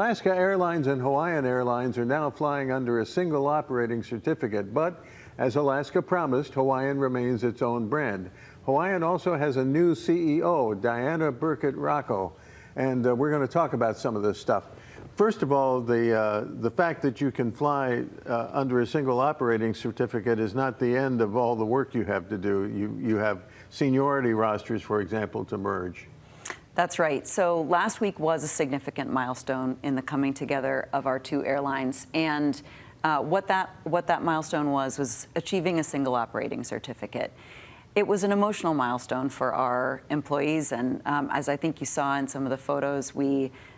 Alaska Airlines and Hawaiian Airlines are now flying under a single operating certificate, but as Alaska promised, Hawaiian remains its own brand. Hawaiian also has a new CEO, Diana Burkett-Rocco, and we're going to talk about some of this stuff. First of all, the fact that you can fly under a single operating certificate is not the end of all the work you have to do. You have seniority rosters, for example, to merge. That's right. So last week was a significant milestone in the coming together of our two airlines. And what that milestone was achieving a single operating certificate. It was an emotional milestone for our employees. And as I think you saw in some of the photos,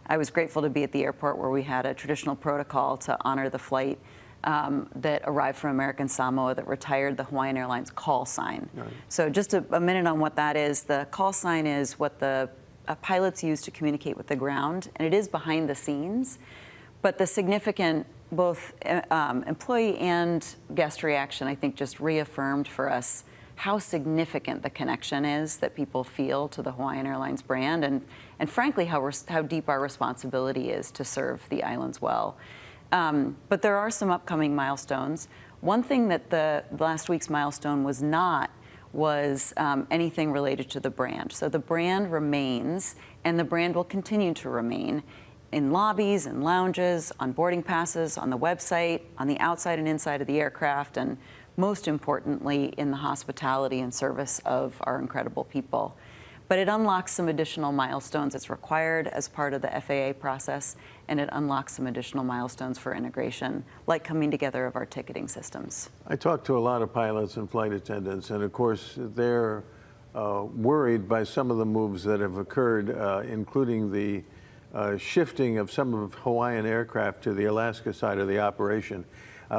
I was grateful to be at the airport where we had a traditional protocol to honor the flight that arrived from American Samoa that retired the Hawaiian Airlines call sign. Right. So just a minute on what that is. The call sign is what the pilots use to communicate with the ground, and it is behind the scenes. But the significant both employee and guest reaction, I think, just reaffirmed for us how significant the connection is that people feel to the Hawaiian Airlines brand, and frankly, how deep our responsibility is to serve the islands well. But there are some upcoming milestones. One thing that the last week's milestone was not was anything related to the brand. So the brand remains, and the brand will continue to remain in lobbies and lounges, on boarding passes, on the website, on the outside and inside of the aircraft, and most importantly, in the hospitality and service of our incredible people. But it unlocks some additional milestones. It's required as part of the FAA process, and it unlocks some additional milestones for integration, like coming together of our ticketing systems. I talked to a lot of pilots and flight attendants, and of course, they're worried by some of the moves that have occurred, including the shifting of some of Hawaiian aircraft to the Alaska side of the operation.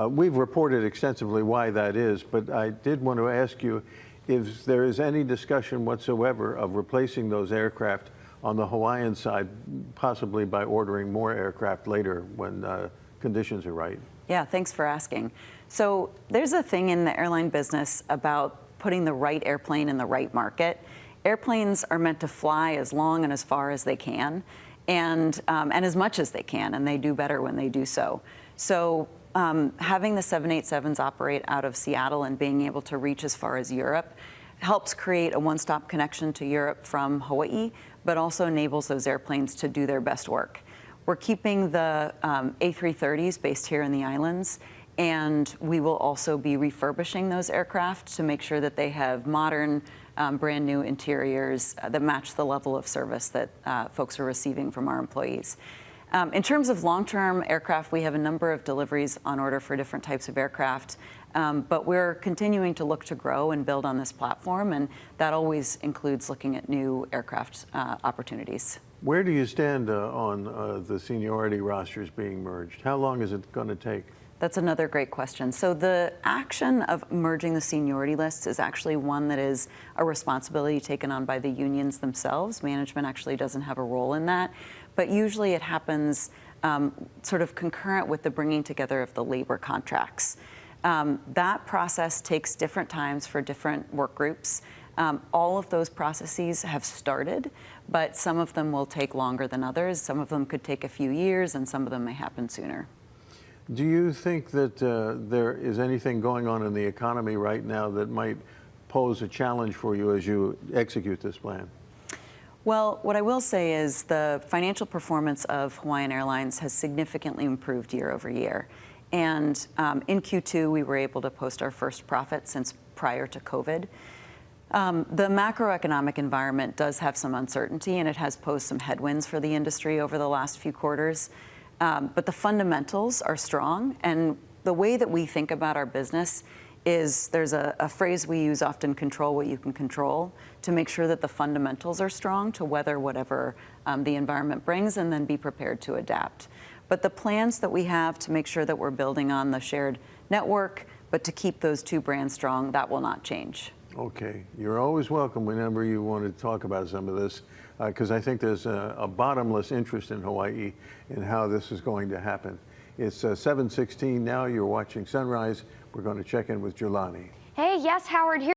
We've reported extensively why that is, but I did want to ask you if there is any discussion whatsoever of replacing those aircraft on the Hawaiian side, possibly by ordering more aircraft later when conditions are right. Yeah, thanks for asking. So there's a thing in the airline business about putting the right airplane in the right market. Airplanes are meant to fly as long and as far as they can, and as much as they can, and they do better when they do so. So having the 787s operate out of Seattle and being able to reach as far as Europe helps create a one-stop connection to Europe from Hawaii, but also enables those airplanes to do their best work. We're keeping the A330s based here in the islands, and we will also be refurbishing those aircraft to make sure that they have modern, brand new interiors that match the level of service that folks are receiving from our employees. In terms of long-term aircraft, we have a number of deliveries on order for different types of aircraft, but we're continuing to look to grow and build on this platform, and that always includes looking at new aircraft opportunities. Where do you stand on the seniority rosters being merged? How long is it going to take? That's another great question. So the action of merging the seniority lists is actually one that is a responsibility taken on by the unions themselves. Management actually doesn't have a role in that, but usually it happens sort of concurrent with the bringing together of the labor contracts. That process takes different times for different work groups. All of those processes have started, but some of them will take longer than others. Some of them could take a few years, and some of them may happen sooner. Do you think that there is anything going on in the economy right now that might pose a challenge for you as you execute this plan? Well, what I will say is the financial performance of Hawaiian Airlines has significantly improved year over year. And in Q2, we were able to post our first profit since prior to COVID. The macroeconomic environment does have some uncertainty, and it has posed some headwinds for the industry over the last few quarters. But the fundamentals are strong, and the way that we think about our business is there's a phrase we use often, control what you can control, to make sure that the fundamentals are strong to weather whatever the environment brings, and then be prepared to adapt. But the plans that we have to make sure that we're building on the shared network, but to keep those two brands strong, that will not change. Okay, you're always welcome whenever you want to talk about some of this, because I think there's a bottomless interest in Hawaii in how this is going to happen. It's 7:16 now. You're watching Sunrise. We're going to check in with Jelani. Hey, yes, Howard. Here